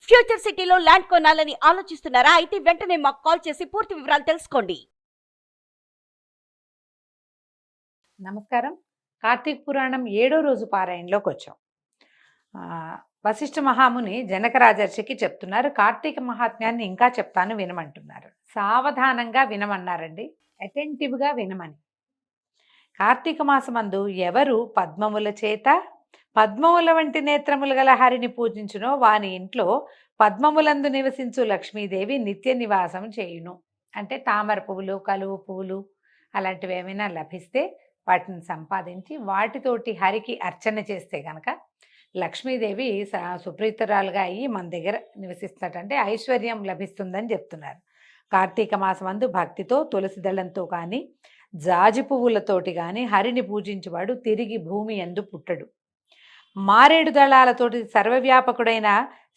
Future సిటీలో land కొనాలని ఆలోచిస్తున్నారా? అయితే వెంటనే మాకు కాల్ చేసి పూర్తి వివరాలు తెలుసుకోండి. నమస్కారం. కార్తీక పురాణం 7వ రోజు పారాయణలోకి వచ్చాం. వశిష్ఠ మహాముని జనక రాజర్షికి చెప్తున్నారు, కార్తీక మహాత్మ్యాన్ని ఇంకా చెప్తాను వినమంటున్నారు. సావధానంగా వినమన్నారండి, అటెంటివ్గా వినమని. కార్తీక మాసమందు ఎవరు పద్మముల చేత పద్మముల వంటి నేత్రములు గల హరిని పూజించునో వాని ఇంట్లో పద్మములందు నివసించు లక్ష్మీదేవి నిత్య నివాసం చేయును. అంటే తామర పువ్వులు, కలువ పువ్వులు అలాంటివి ఏమైనా లభిస్తే వాటిని సంపాదించి వాటితోటి హరికి అర్చన చేస్తే గనక లక్ష్మీదేవి సుప్రీతురాలుగా అయ్యి మన దగ్గర నివసిస్తున్నట్టంటే ఐశ్వర్యం లభిస్తుందని చెప్తున్నారు. కార్తీక మాసమందు భక్తితో తులసి దళంతో కానీ జాజి పువ్వులతోటి కానీ హరిని పూజించేవాడు తిరిగి భూమి యందు పుట్టడు. మారేడు దళాలతోటి సర్వవ్యాపకుడైన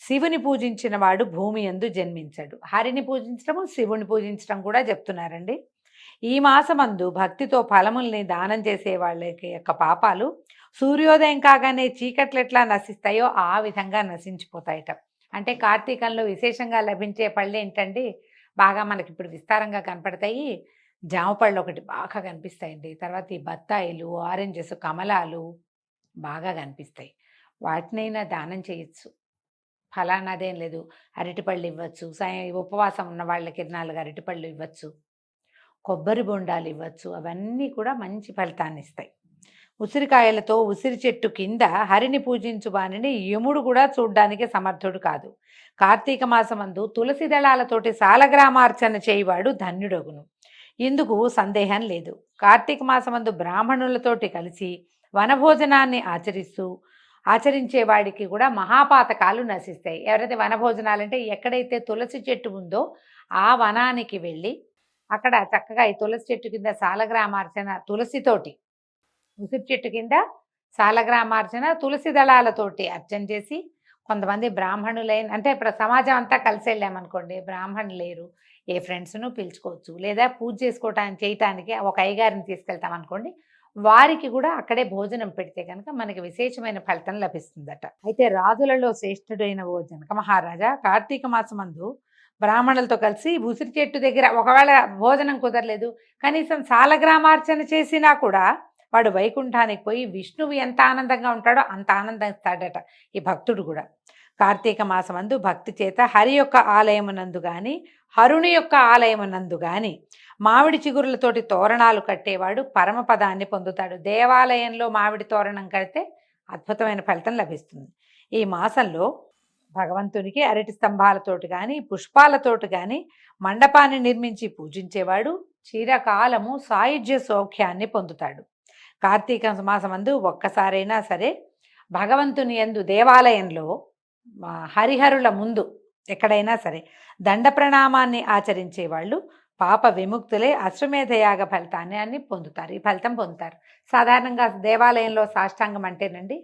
శివుని పూజించిన వాడు భూమి యందు జన్మించడు. హరిని పూజించడము శివుని పూజించడం కూడా చెప్తున్నారండి. ఈ మాసమందు భక్తితో ఫలముల్ని దానం చేసే వాళ్ళకి యొక్క పాపాలు సూర్యోదయం కాగానే చీకట్లు ఎట్లా నశిస్తాయో ఆ విధంగా నశించిపోతాయట. అంటే కార్తీకంలో విశేషంగా లభించే పళ్ళు ఏంటండి, బాగా మనకి ఇప్పుడు విస్తారంగా కనపడతాయి. జామ పళ్ళు ఒకటి బాగా కనిపిస్తాయండి. తర్వాత ఈ బత్తాయిలు, ఆరెంజెస్, కమలాలు బాగా కనిపిస్తాయి. వాటినైనా దానం చేయొచ్చు, ఫలానాదేం లేదు. అరటిపళ్ళు ఇవ్వచ్చు, ఉపవాసం ఉన్న వాళ్ళకి 4 అరటిపళ్ళు ఇవ్వచ్చు, కొబ్బరి బొండాలు ఇవ్వచ్చు. అవన్నీ కూడా మంచి ఫలితాన్ని ఇస్తాయి. ఉసిరికాయలతో ఉసిరి చెట్టు కింద హరిని పూజించు వానిని యముడు కూడా చూడ్డానికి సమర్థుడు కాదు. కార్తీక మాసమందు తులసి దళాలతోటి సాలగ్రామార్చన చేయవాడు ధన్యుడగును. ఇందుకు సందేహం లేదు. కార్తీక మాసమందు బ్రాహ్మణులతోటి కలిసి వనభోజనాన్ని ఆచరించేవాడికి కూడా మహాపాతకాలు నశిస్తాయి. ఎవరైతే వనభోజనాలంటే ఎక్కడైతే తులసి చెట్టు ఉందో ఆ వనానికి వెళ్ళి అక్కడ చక్కగా ఈ తులసి చెట్టు కింద సాలగ్రామార్చన, తులసితోటి ఉసిరి చెట్టు కింద సాలగ్రామార్చన తులసి దళాలతోటి అర్చన చేసి, కొంతమంది బ్రాహ్మణులైన అంటే ఇప్పుడు సమాజం అంతా కలిసి వెళ్ళామనుకోండి, బ్రాహ్మణులు లేరు, ఏ ఫ్రెండ్స్ను పిలుచుకోవచ్చు. లేదా పూజ చేయటానికి ఒక అయ్యగారిని తీసుకెళ్తాం అనుకోండి, వారికి కూడా అక్కడే భోజనం పెడితే కనుక మనకి విశేషమైన ఫలితం లభిస్తుందట. అయితే రాజులలో శ్రేష్ఠుడైన ఓ జనక మహారాజా, కార్తీక మాసమందు బ్రాహ్మణులతో కలిసి ఉసిరి చెట్టు దగ్గర ఒకవేళ భోజనం కుదరలేదు, కనీసం సాలగ్రామార్చన చేసినా కూడా వాడు వైకుంఠానికి పోయి విష్ణువు ఎంత ఆనందంగా ఉంటాడో అంత ఆనందం ఇస్తాడట ఈ భక్తుడు కూడా. కార్తీక మాసమందు భక్తి చేత హరి యొక్క ఆలయమునందు కానీ హరుని యొక్క ఆలయమునందు కానీ మామిడి చిగురులతోటి తోరణాలు కట్టేవాడు పరమపదాన్ని పొందుతాడు. దేవాలయంలో మామిడి తోరణం కడితే అద్భుతమైన ఫలితం లభిస్తుంది. ఈ మాసంలో భగవంతునికి అరటి స్తంభాలతోటి కానీ పుష్పాలతోటి కానీ మండపాన్ని నిర్మించి పూజించేవాడు చిరకాలము సాయుధ్య సౌఖ్యాన్ని పొందుతాడు. కార్తీక మాసమందు ఒక్కసారైనా సరే భగవంతుని యందు దేవాలయంలో హరిహరుల ముందు ఎక్కడైనా సరే దండ ప్రణామాన్ని ఆచరించే వాళ్ళు పాప విముక్తులే అశ్వమేధయాగ ఫలితాన్ని పొందుతారు. ఈ ఫలితం పొందుతారు. సాధారణంగా దేవాలయంలో సాష్టాంగం అంటేనండి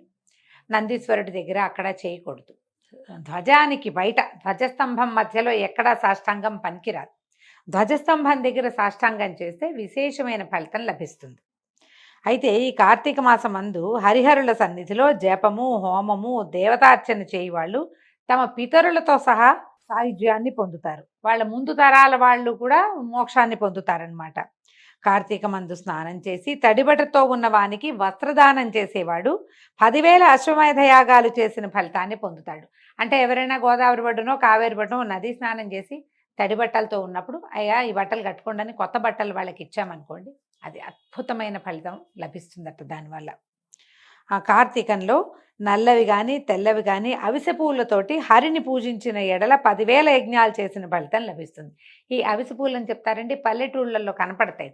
నందీశ్వరుడి దగ్గర అక్కడ చేయకూడదు. ధ్వజానికి బయట ధ్వజస్తంభం మధ్యలో ఎక్కడా సాష్టాంగం పనికిరాదు. ధ్వజస్తంభం దగ్గర సాష్టాంగం చేస్తే విశేషమైన ఫలితం లభిస్తుంది. అయితే ఈ కార్తీక మాసమందు హరిహరుల సన్నిధిలో జపము, హోమము, దేవతార్చన చేయవాళ్ళు తమ పితరులతో సహా సాయుధ్యాన్ని పొందుతారు. వాళ్ళ ముందు తరాల వాళ్ళు కూడా మోక్షాన్ని పొందుతారనమాట. కార్తీక మందు స్నానం చేసి తడిబట్టతో ఉన్న వానికి వస్త్రదానం చేసేవాడు 10,000 అశ్వమేధ యాగాలు చేసిన ఫలితాన్ని పొందుతాడు. అంటే ఎవరైనా గోదావరి బట్టునో కావేరి బట్టునో నదీ స్నానం చేసి తడి బట్టలతో ఉన్నప్పుడు, అయ్యా ఈ బట్టలు కట్టుకోండి కొత్త బట్టలు వాళ్ళకి ఇచ్చామనుకోండి, అది అద్భుతమైన ఫలితం లభిస్తుందట. దానివల్ల ఆ కార్తీకంలో నల్లవి కానీ తెల్లవి కానీ అవిసె పూలతోటి హరిని పూజించిన ఎడల 10,000 యజ్ఞాలు చేసిన ఫలితం లభిస్తుంది. ఈ అవిసె పూలని చెప్తారండి, పల్లెటూళ్ళల్లో కనపడతాయి.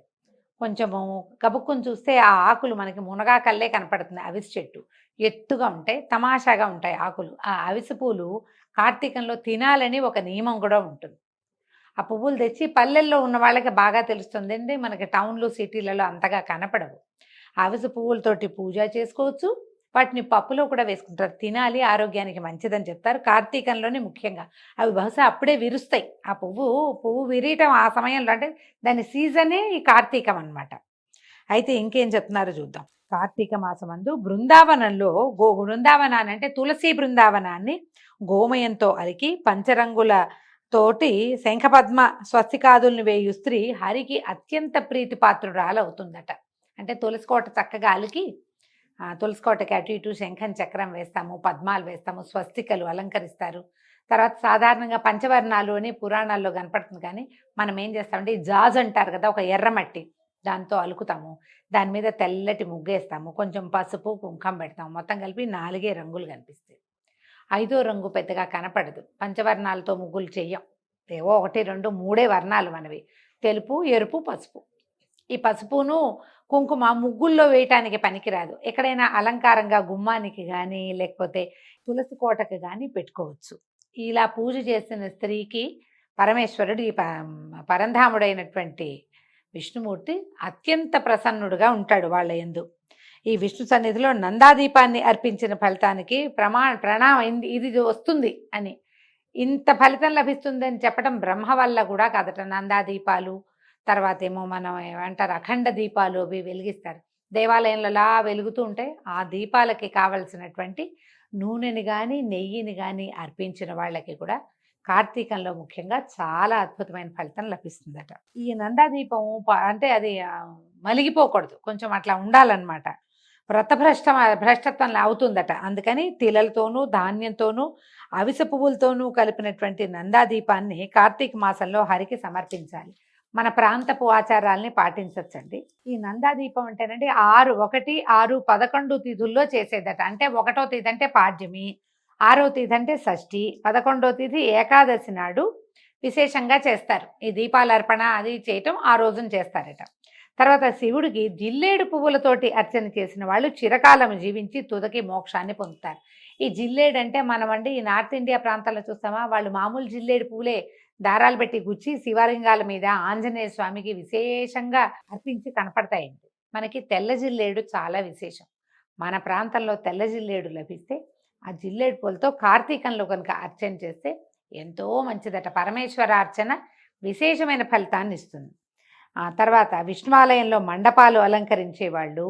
కొంచెము కబుక్కుని చూస్తే ఆ ఆకులు మనకి మునగాకల్లే కనపడుతుంది. అవిసె చెట్టు ఎత్తుగా ఉంటాయి, తమాషాగా ఉంటాయి ఆకులు. ఆ అవిసె పూలు కార్తీకంలో తినాలని ఒక నియమం కూడా ఉంటుంది. ఆ పువ్వులు తెచ్చి పల్లెల్లో ఉన్న వాళ్ళకి బాగా తెలుస్తుంది అండి, మనకి టౌన్లు సిటీలలో అంతగా కనపడవు. అవిసె పువ్వులతోటి పూజ చేసుకోవచ్చు, వాటిని పప్పులో కూడా వేసుకుంటారు. తినాలి, ఆరోగ్యానికి మంచిదని చెప్తారు. కార్తీకంలోనే ముఖ్యంగా అవి బహుశా అప్పుడే విరుస్తాయి. ఆ పువ్వు విరియటం ఆ సమయంలో, అంటే దాని సీజనే ఈ కార్తీకం అన్నమాట. అయితే ఇంకేం చెప్తున్నారో చూద్దాం. కార్తీక మాసమందు బృందావనంలో బృందావనాన్ని అంటే తులసి బృందావనాన్ని గోమయంతో అలికి పంచరంగుల తోటి శంఖపద్మ స్వస్తికాదుల్ని వేయు స్త్రీ హరికి అత్యంత ప్రీతిపాత్రురాలవుతుందట. అంటే తులసి కోట చక్కగా అలికి తులసి కోటకి అటు ఇటు శంఖం చక్రం వేస్తాము, పద్మాలు వేస్తాము, స్వస్తికలు అలంకరిస్తారు. తర్వాత సాధారణంగా పంచవర్ణాలు అని పురాణాల్లో కనపడుతుంది. కానీ మనం ఏం చేస్తామంటే ఈ జాజ్ అంటారు కదా, ఒక ఎర్రమట్టి దాంతో అలుకుతాము, దాని మీద తెల్లటి ముగ్గేస్తాము, కొంచెం పసుపు కుంకం పెడతాము, మొత్తం కలిపి 4 రంగులు కనిపిస్తాయి. 5వ రంగు పెద్దగా కనపడదు. పంచవర్ణాలతో ముగ్గులు చెయ్యం, ఏవో 1, 2, 3 వర్ణాలు మనవి, తెలుపు, ఎరుపు, పసుపు. ఈ పసుపును కుంకుమ ముగ్గుల్లో వేయటానికి పనికిరాదు, ఎక్కడైనా అలంకారంగా గుమ్మానికి కానీ లేకపోతే తులసి కోటకు కానీ పెట్టుకోవచ్చు. ఇలా పూజ చేసిన స్త్రీకి పరమేశ్వరుడు ఈ పరంధాముడైనటువంటి విష్ణుమూర్తి అత్యంత ప్రసన్నుడుగా ఉంటాడు వాళ్ళ యందు. ఈ విష్ణు సన్నిధిలో నందాదీపాన్ని అర్పించిన ఫలితానికి ప్రణామం ఇది వస్తుంది అని, ఇంత ఫలితం లభిస్తుందని చెప్పడం బ్రహ్మ వల్ల కూడా కాదట. నందాదీపాలు, తర్వాత ఏమో మనం ఏమంటారు అఖండ దీపాలు అవి వెలిగిస్తారు దేవాలయంలో, అలా వెలుగుతూ ఉంటే ఆ దీపాలకి కావలసినటువంటి నూనెని కానీ నెయ్యిని కానీ అర్పించిన వాళ్ళకి కూడా కార్తీకంలో ముఖ్యంగా చాలా అద్భుతమైన ఫలితం లభిస్తుందట. ఈ నందాదీపం అంటే అది మలిగిపోకూడదు, కొంచెం అట్లా ఉండాలన్నమాట. భ్రష్టత్వం అవుతుందట. అందుకని తిలలతోనూ ధాన్యంతోనూ అవిసె పువ్వులతోనూ కలిపినటువంటి నందాదీపాన్ని కార్తీక మాసంలో హరికి సమర్పించాలి. మన ప్రాంతపు ఆచారాల్ని పాటించవచ్చండి. ఈ నందాదీపం అంటేనండి 1, 6, 11 తిథుల్లో చేసేదట. అంటే 1వ తిథి అంటే పాడ్యమి, 6వ తిథి అంటే షష్ఠి, 11వ తిథి ఏకాదశి నాడు విశేషంగా చేస్తారు. ఈ దీపాలర్పణ అది చేయటం ఆ రోజున చేస్తారట. తర్వాత శివుడికి జిల్లేడు పువ్వులతోటి అర్చన చేసిన వాళ్ళు చిరకాలం జీవించి తుదకి మోక్షాన్ని పొందుతారు. ఈ జిల్లేడు అంటే మనమండి ఈ నార్త్ ఇండియా ప్రాంతాల్లో చూస్తామా, వాళ్ళు మామూలు జిల్లేడు పువ్వులే దారాలు పెట్టి గుచ్చి శివలింగాల మీద ఆంజనేయ స్వామికి విశేషంగా అర్పించి కనపడతాయండి. మనకి తెల్ల జిల్లేడు చాలా విశేషం. మన ప్రాంతంలో తెల్ల జిల్లేడు లభిస్తే ఆ జిల్లేడు పూలతో కార్తీకంలో కనుక అర్చన చేస్తే ఎంతో మంచిదట. పరమేశ్వర అర్చన విశేషమైన ఫలితాన్ని ఇస్తుంది. తర్వాత విష్ణువాలయంలో మండపాలు అలంకరించే వాళ్ళు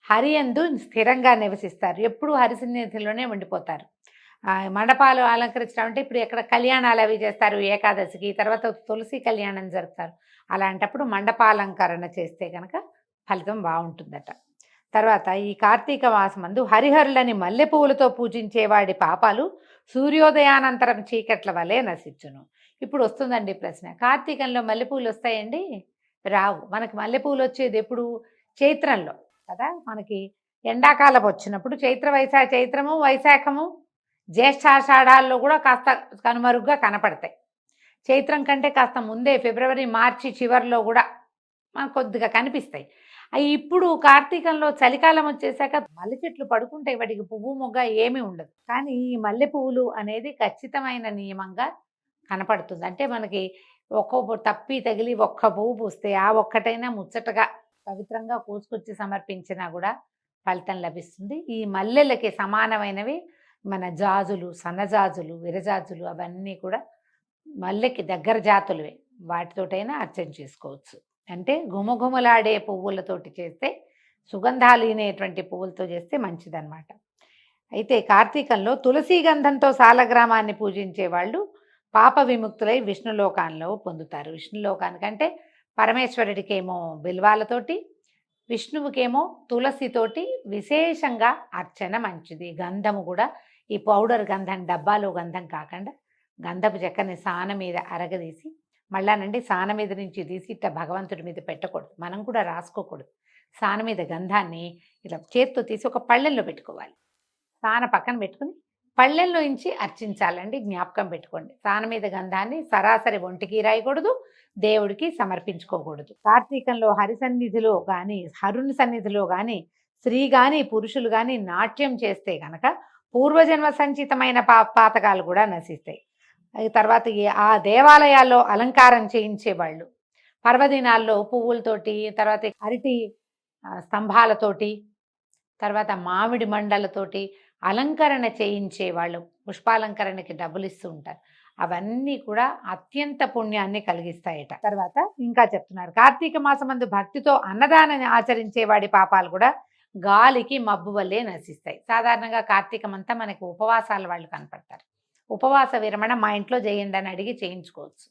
హరియందు స్థిరంగా నివసిస్తారు, ఎప్పుడూ హరి సన్నిధిలోనే ఉండిపోతారు. మండపాలు అలంకరించడం అంటే ఇప్పుడు ఎక్కడ కళ్యాణాలు అవి చేస్తారు ఏకాదశికి, తర్వాత తులసి కళ్యాణం జరుపుతారు. అలాంటప్పుడు మండపాలంకరణ చేస్తే కనుక ఫలితం బాగుంటుందట. తర్వాత ఈ కార్తీక మాసమందు హరిహరులని మల్లె పువ్వులతో పూజించేవాడి పాపాలు సూర్యోదయానంతరం చీకట్ల వలె నశించును. ఇప్పుడు వస్తుందండి ప్రశ్న, కార్తీకంలో మల్లెపూలు వస్తాయండి? రావు. మనకి మల్లెపూలు వచ్చేది ఎప్పుడు? చైత్రంలో కదా. మనకి ఎండాకాలం వచ్చినప్పుడు చైత్రము, వైశాఖము, జ్యేష్ఠాషాఢాల్లో కూడా కాస్త కనుమరుగ్గా కనపడతాయి. చైత్రం కంటే కాస్త ముందే ఫిబ్రవరి, మార్చి చివరిలో కూడా మనకు కొద్దిగా కనిపిస్తాయి. అవి ఇప్పుడు కార్తీకంలో చలికాలం వచ్చేసాక మల్లె చెట్లు పడుకుంటాయి, వాటికి పువ్వు మొగ్గ ఏమీ ఉండదు. కానీ ఈ మల్లె పువ్వులు అనేది ఖచ్చితమైన నియమంగా కనపడుతుంది. అంటే మనకి ఒక్కో తప్పి తగిలి ఒక్క పువ్వు పూస్తే ఆ ఒక్కటైనా ముచ్చటగా పవిత్రంగా కోసుకొచ్చి సమర్పించినా కూడా ఫలితం లభిస్తుంది. ఈ మల్లెలకి సమానమైనవి మన జాజులు, సన్నజాజులు, విరజాజులు అవన్నీ కూడా మల్లెకి దగ్గర జాతులవే, వాటితోటైనా అర్చన చేసుకోవచ్చు. అంటే గుమగుమలాడే పువ్వులతోటి చేస్తే, సుగంధాలీనేటువంటి పువ్వులతో చేస్తే మంచిదన్నమాట. అయితే కార్తీకంలో తులసి గంధంతో సాలగ్రామాన్ని పూజించే వాళ్ళు పాప విముక్తులై విష్ణులోకాల్లో పొందుతారు. విష్ణులోకానికంటే పరమేశ్వరుడికేమో బిల్వాలతోటి, విష్ణువుకేమో తులసితోటి విశేషంగా అర్చన మంచిది. గంధము కూడా ఈ పౌడర్ గంధం, డబ్బాలో గంధం కాకుండా గంధపు చెక్కని సాన మీద అరగదీసి, మళ్ళానండి సాన మీద నుంచి తీసి ఇట్లా భగవంతుడి మీద పెట్టకూడదు, మనం కూడా రాసుకోకూడదు. సాన మీద గంధాన్ని ఇలా చేత్తో తీసి ఒక పళ్ళెల్లో పెట్టుకోవాలి. సాన పక్కన పెట్టుకుని పళ్ళెల్లో నుంచి అర్చించాలండి, జ్ఞాపకం పెట్టుకోండి. సాన మీద గంధాన్ని సరాసరి ఒంటికి రాయకూడదు, దేవుడికి సమర్పించుకోకూడదు. కార్తీకంలో హరి సన్నిధిలో కానీ, హరుని సన్నిధిలో కానీ స్త్రీ కానీ పురుషులు కానీ నాట్యం చేస్తే కనుక పూర్వజన్మ సంచితమైన పాతకాలు కూడా నశిస్తాయి. తర్వాత ఆ దేవాలయాల్లో అలంకారం చేయించేవాళ్ళు పర్వదినాల్లో పువ్వులతోటి, తర్వాత అరటి స్తంభాలతోటి, తర్వాత మామిడి మండలతోటి అలంకరణ చేయించే వాళ్ళు పుష్పాలంకరణకి డబ్బులు ఇస్తూ ఉంటారు. అవన్నీ కూడా అత్యంత పుణ్యాన్ని కలిగిస్తాయట. తర్వాత ఇంకా చెప్తున్నారు, కార్తీక మాసమందు భక్తితో అన్నదానాన్ని ఆచరించే వాడి పాపాలు కూడా గాలికి మబ్బు వల్లే నశిస్తాయి. సాధారణంగా కార్తీకం అంతా మనకి ఉపవాసాల వాళ్ళు కనపడతారు. ఉపవాస విరమణ మా ఇంట్లో చేయండి అని అడిగి చేయించుకోవచ్చు.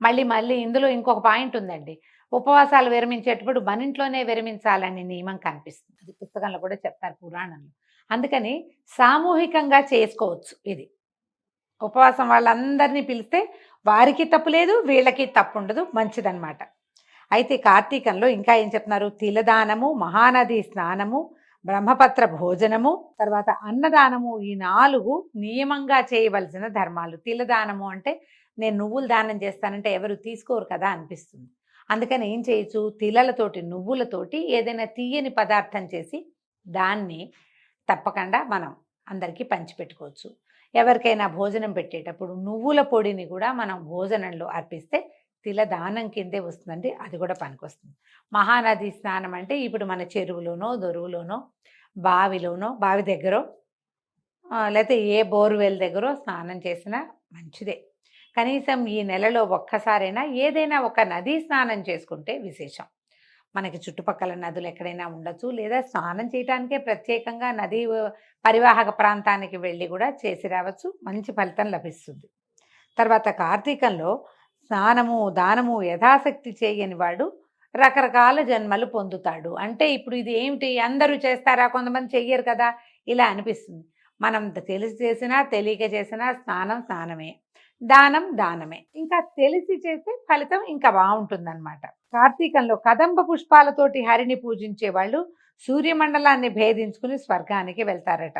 మళ్ళీ మళ్ళీ ఇందులో ఇంకొక పాయింట్ ఉందండి. ఉపవాసాలు విరమించేటప్పుడు మన ఇంట్లోనే విరమించాలనే నియమం కనిపిస్తుంది. అది పుస్తకంలో కూడా చెప్తారు, పురాణంలో. అందుకని సామూహికంగా చేసుకోవచ్చు. ఇది ఉపవాసం వాళ్ళందరినీ పిలిస్తే వారికి తప్పు లేదు, వీళ్ళకి తప్పు ఉండదు, మంచిదన్నమాట. అయితే కార్తీకంలో ఇంకా ఏం చెప్తున్నారు, తిలదానము, మహానది స్నానము, బ్రహ్మపత్ర భోజనము, తర్వాత అన్నదానము, ఈ 4 నియమంగా చేయవలసిన ధర్మాలు. తిలదానము అంటే నేను నువ్వులు దానం చేస్తానంటే ఎవరు తీసుకోరు కదా అనిపిస్తుంది. అందుకని ఏం చేయొచ్చు, తిలలతోటి నువ్వులతోటి ఏదైనా తీయని పదార్థం చేసి దాన్ని తప్పకుండా మనం అందరికీ పంచిపెట్టుకోవచ్చు. ఎవరికైనా భోజనం పెట్టేటప్పుడు నువ్వుల పొడిని కూడా మనం భోజనంలో అర్పిస్తే తిలదానం కిందే వస్తుందండి, అది కూడా పనికొస్తుంది. మహానది స్నానం అంటే ఇప్పుడు మన చెరువులోనో దొరువులోనో బావిలోనో బావి దగ్గర లేకపోతే ఏ బోర్వెల్ దగ్గర స్నానం చేసినా మంచిదే. కనీసం ఈ నెలలో ఒక్కసారైనా ఏదైనా ఒక నదీ స్నానం చేసుకుంటే విశేషం. మనకి చుట్టుపక్కల నదులు ఎక్కడైనా ఉండొచ్చు, లేదా స్నానం చేయడానికే ప్రత్యేకంగా నదీ పరివాహక ప్రాంతానికి వెళ్ళి కూడా చేసి రావచ్చు, మంచి ఫలితం లభిస్తుంది. తర్వాత కార్తీకంలో స్నానము దానము యథాశక్తి చేయని వాడు రకరకాల జన్మలు పొందుతాడు. అంటే ఇప్పుడు ఇది ఏమిటి, అందరూ చేస్తారా, కొంతమంది చెయ్యరు కదా, ఇలా అనిపిస్తుంది. మనం తెలిసి చేసినా తెలియక చేసినా స్నానం స్నానమే, దానం దానమే. ఇంకా తెలిసి చేస్తే ఫలితం ఇంకా బాగుంటుందన్నమాట. కార్తీకంలో కదంబ పుష్పాలతోటి హరిని పూజించే వాళ్ళు సూర్యమండలాన్ని భేదించుకుని స్వర్గానికి వెళ్తారట.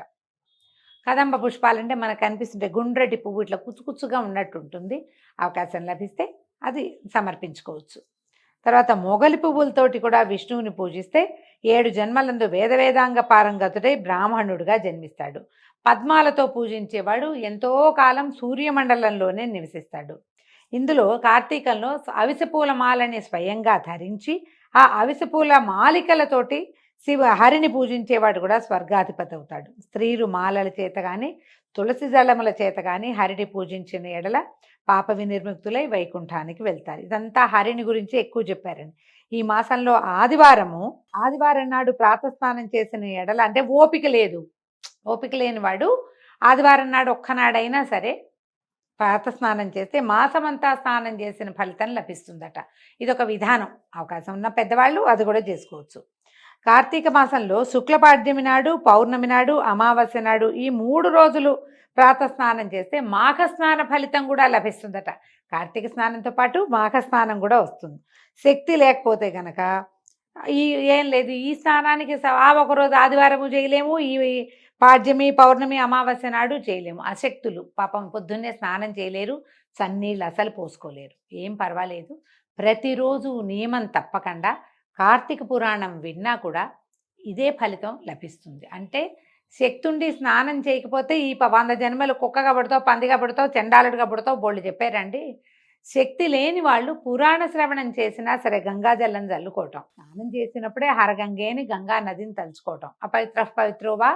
కదంబ పుష్పాలంటే మనకు కనిపిస్తుంటే గుండ్రటి పువ్వు ఇట్లా కుచ్చుకుచ్చుగా ఉన్నట్టు ఉంటుంది. అవకాశం లభిస్తే అది సమర్పించుకోవచ్చు. తర్వాత మొగలి పువ్వులతోటి కూడా విష్ణువుని పూజిస్తే 7 జన్మలందు వేదవేదాంగ పారంగతుడై బ్రాహ్మణుడిగా జన్మిస్తాడు. పద్మాలతో పూజించేవాడు ఎంతో కాలం సూర్యమండలంలోనే నివసిస్తాడు. ఇందులో కార్తీకంలో అవిసెపూల మాలని స్వయంగా ధరించి ఆ అవిసెపూల మాలికలతోటి హరిని పూజించేవాడు కూడా స్వర్గాధిపతి అవుతాడు. స్త్రీలు మాలల చేత కానీ తులసి దళముల చేత కానీ హరిని పూజించిన ఎడల పాప వినిర్ముక్తులై వైకుంఠానికి వెళ్తారు. ఇదంతా హరిని గురించి ఎక్కువ చెప్పారండి. ఈ మాసంలో ఆదివారం నాడు ప్రాతస్నానం చేసిన ఎడల, అంటే ఓపిక లేని వాడు ఆదివారం నాడు ఒక్కనాడైనా సరే ప్రాతస్నానం చేస్తే మాసమంతా స్నానం చేసిన ఫలితం లభిస్తుందట. ఇదొక విధానం. అవకాశం ఉన్న పెద్దవాళ్ళు అది కూడా చేసుకోవచ్చు. కార్తీక మాసంలో శుక్లపాడ్యమి నాడు, పౌర్ణమి నాడు, అమావాస్య నాడు ఈ 3 రోజులు ప్రాతస్నానం చేస్తే మాఘస్నాన ఫలితం కూడా లభిస్తుందట. కార్తీక స్నానంతో పాటు మాఘస్నానం కూడా వస్తుంది. శక్తి లేకపోతే గనక ఏం లేదు, ఈ స్నానానికి ఒకరోజు ఆదివారము చేయలేము, ఈ పాడ్యమి పౌర్ణమి అమావాస్య నాడు చేయలేము. అశక్తులు పాపం పొద్దున్నే స్నానం చేయలేరు, చన్నీళ్ళు అసలు పోసుకోలేరు. ఏం పర్వాలేదు, ప్రతిరోజు నియమం తప్పకుండా కార్తీక పురాణం విన్నా కూడా ఇదే ఫలితం లభిస్తుంది. అంటే శక్తి ఉండి స్నానం చేయకపోతే ఈ 100 జన్మలు కుక్కగా పుడతావు, పందిగా పుడతావు, చెండాలుడిగా పుడతావు బోళ్ళు చెప్పారండి. శక్తి లేని వాళ్ళు పురాణ శ్రవణం చేసినా సరే గంగాజలం చల్లుకోవటం, స్నానం చేసినప్పుడే హరగంగేని గంగా నదిని తలుచుకోవటం. అపవిత్ర పవిత్రోవా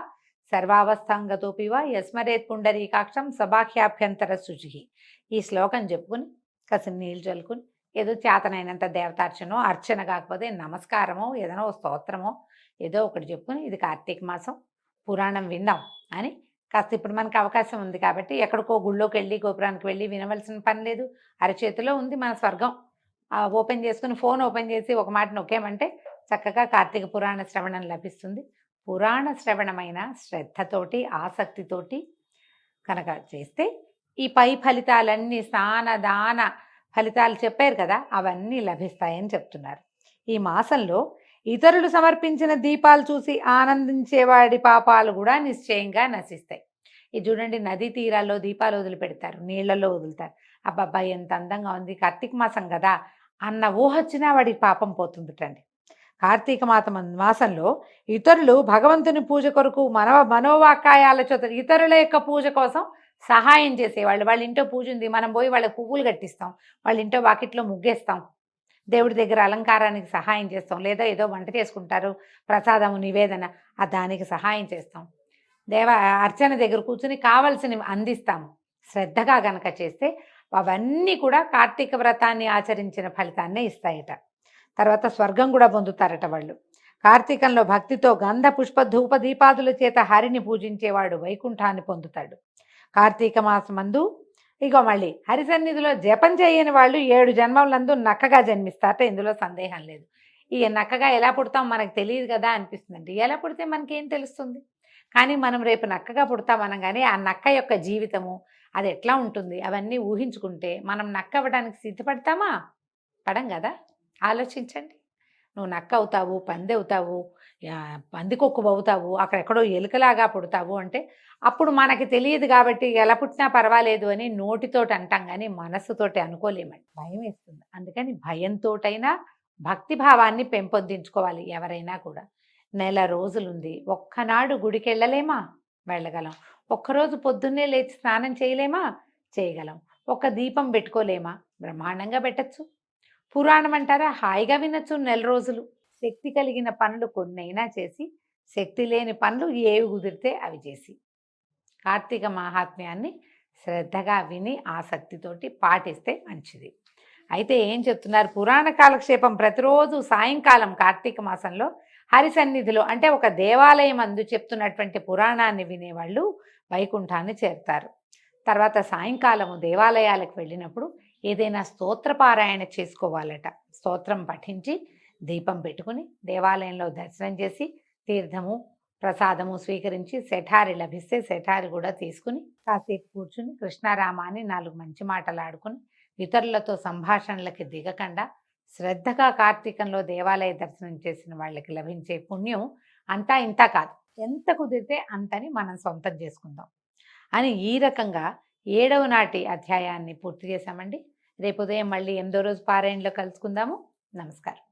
సర్వావస్థాంగతోపివా యస్మరేత్ పుండరీకాక్షం సభాఖ్యాభ్యంతర శుచి. ఈ శ్లోకం చెప్పుకుని కాసిన నీళ్ళు చల్లుకుని ఏదో చేతనైనంత దేవతార్చనో, అర్చన కాకపోతే నమస్కారమో, ఏదైనా స్తోత్రమో ఏదో ఒకటి చెప్పుకుని ఇది కార్తీక మాసం పురాణం విందాం అని కాస్త ఇప్పుడు మనకు అవకాశం ఉంది కాబట్టి ఎక్కడికో గుళ్ళోకి వెళ్ళి గోపురానికి వెళ్ళి వినవలసిన పని లేదు. అరచేతిలో ఉంది మన స్వర్గం. ఓపెన్ చేసుకుని ఫోన్ ఓపెన్ చేసి ఒక మాట నొక్కేమంటే చక్కగా కార్తీక పురాణ శ్రవణం లభిస్తుంది. పురాణ శ్రవణమైన శ్రద్ధతోటి ఆసక్తితోటి కనుక చేస్తే ఈ పై ఫలితాలన్నీ స్నాన దాన ఫలితాలు చెప్పారు కదా, అవన్నీ లభిస్తాయని చెప్తున్నారు. ఈ మాసంలో ఇతరులు సమర్పించిన దీపాలు చూసి ఆనందించేవాడి పాపాలు కూడా నిశ్చయంగా నశిస్తాయి. ఇది చూడండి, నదీ తీరాల్లో దీపాలు వదిలిపెడతారు, నీళ్లలో వదులుతారు. అబ్బాబ్బా ఎంత అందంగా ఉంది, కార్తీక మాసం కదా అన్న ఊహొచ్చినా వాడికి పాపం పోతుందిటండి. కార్తీక మాసంలో ఇతరులు భగవంతుని పూజ కొరకు మనోవాకాయాల చేత ఇతరుల యొక్క పూజ కోసం సహాయం చేసేవాళ్ళు. వాళ్ళ ఇంట్లో పూజ ఉంది, మనం పోయి వాళ్ళకి పువ్వులు కట్టిస్తాం, వాళ్ళ ఇంట్లో వాకిట్లో ముగ్గేస్తాం, దేవుడి దగ్గర అలంకారానికి సహాయం చేస్తాం, లేదా ఏదో వంట చేసుకుంటారు ప్రసాదము నివేదన, దానికి సహాయం చేస్తాం. దేవ అర్చన దగ్గర కూర్చుని కావలసినవి అందిస్తాము. శ్రద్ధగా గనక చేస్తే అవన్నీ కూడా కార్తీక వ్రతాన్ని ఆచరించిన ఫలితాన్నే ఇస్తాయట. తర్వాత స్వర్గం కూడా పొందుతారట వాళ్ళు. కార్తీకంలో భక్తితో గంధ పుష్ప ధూప దీపాదుల చేత హరిని పూజించేవాడు వైకుంఠాన్ని పొందుతాడు. కార్తీక మాసమందు ఇగో మళ్ళీ హరి సన్నిధిలో జపం చేయని వాళ్ళు 7 జన్మలందు నక్కగా జన్మిస్తారట. ఇందులో సందేహం లేదు. ఈ నక్కగా ఎలా పుడతాం మనకు తెలియదు కదా అనిపిస్తుందండి. ఎలా పుడితే మనకేం తెలుస్తుంది? కానీ మనం రేపు నక్కగా పుడతాం అనగానే ఆ నక్క యొక్క జీవితము అది ఎట్లా ఉంటుంది అవన్నీ ఊహించుకుంటే మనం నక్క అవ్వడానికి సిద్ధపడతామా? పడం కదా. ఆలోచించండి. నువ్వు నక్క అవుతావు, పంది అవుతావు, పందికొక్కు అవుతావు, అక్కడెక్కడో ఎలుకలాగా పుడతావు అంటే అప్పుడు మనకి తెలియదు కాబట్టి ఎలా పుట్టినా పర్వాలేదు అని నోటితోటి అంటాం కానీ మనస్సుతోటి అనుకోలేమండి. భయం వేస్తుంది. అందుకని భయంతోటైనా భక్తి భావాన్ని పెంపొందించుకోవాలి ఎవరైనా కూడా. నెల రోజులుంది, ఒక్కనాడు గుడికి వెళ్ళలేమా? వెళ్ళగలం. ఒక్కరోజు పొద్దున్నే లేచి స్నానం చేయలేమా? చేయగలం. ఒక దీపం పెట్టుకోలేమా? బ్రహ్మాండంగా పెట్టచ్చు. పురాణం అంటారా? హాయిగా వినొచ్చు నెల రోజులు. శక్తి కలిగిన పనులు కొన్నైనా చేసి, శక్తి లేని పనులు ఏవి కుదిరితే అవి చేసి, కార్తీక మాహాత్మ్యాన్ని శ్రద్ధగా విని ఆసక్తితోటి పాటిస్తే మంచిది. అయితే ఏం చెప్తున్నారు? పురాణ కాలక్షేపం ప్రతిరోజు సాయంకాలం కార్తీక మాసంలో హరి సన్నిధిలో అంటే ఒక దేవాలయం అందు చెప్తున్నటువంటి పురాణాన్ని వినేవాళ్ళు వైకుంఠాన్ని చేరుతారు. తర్వాత సాయంకాలము దేవాలయాలకు వెళ్ళినప్పుడు ఏదైనా స్తోత్రపారాయణ చేసుకోవాలట. స్తోత్రం పఠించి దీపం పెట్టుకుని దేవాలయంలో దర్శనం చేసి తీర్థము ప్రసాదము స్వీకరించి శఠారి లభిస్తే శఠారి కూడా తీసుకుని కాసేపు కూర్చుని కృష్ణారామాన్ని 4 మంచి మాటలు ఆడుకుని ఇతరులతో సంభాషణలకి దిగకుండా శ్రద్ధగా కార్తీకంలో దేవాలయ దర్శనం చేసిన వాళ్ళకి లభించే పుణ్యం అంతా ఇంత కాదు, ఎంత కుదిరితే అంతని మనం సొంతం చేసుకుందాం అని ఈ రకంగా 7వ నాటి అధ్యాయాన్ని పూర్తి చేశామండి. రేపు ఉదయం మళ్ళీ 8వ రోజు పారాయణలో కలుసుకుందాము. నమస్కారం.